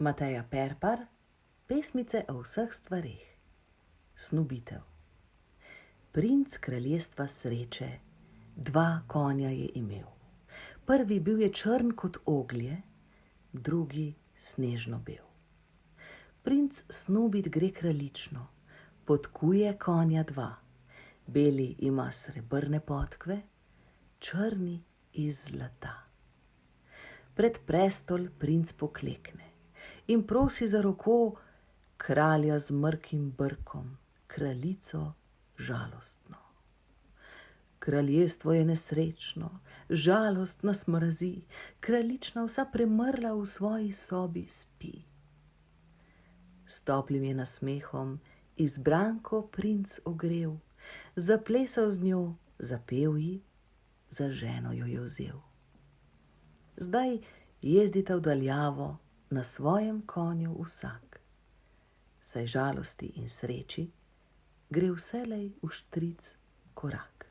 Mateja Perpar, pesmice o vseh stvareh. Snubitev. Princ kraljestva sreče 2 konja je imel. Prvi bil je črn kot oglje, drugi snežno bel. Princ Snubit gre kraljično, podkuje konja 2. Beli ima srebrne podkve, črni iz zlata. Pred prestol princ poklekne in prosi za roko kralja z mrkim brkom, kraljico žalostno. Kraljestvo je nesrečno, žalost nas mrazi, kraljična vsa premrla v svoji sobi spi. S toplim je nasmehom izbranko princ ogrel, zaplesal z njo, zapel ji, za ženo jo je vzel. Zdaj jezdita v daljavo na svojem konju vsak, saj žalosti in sreči gre vselej vštric korak.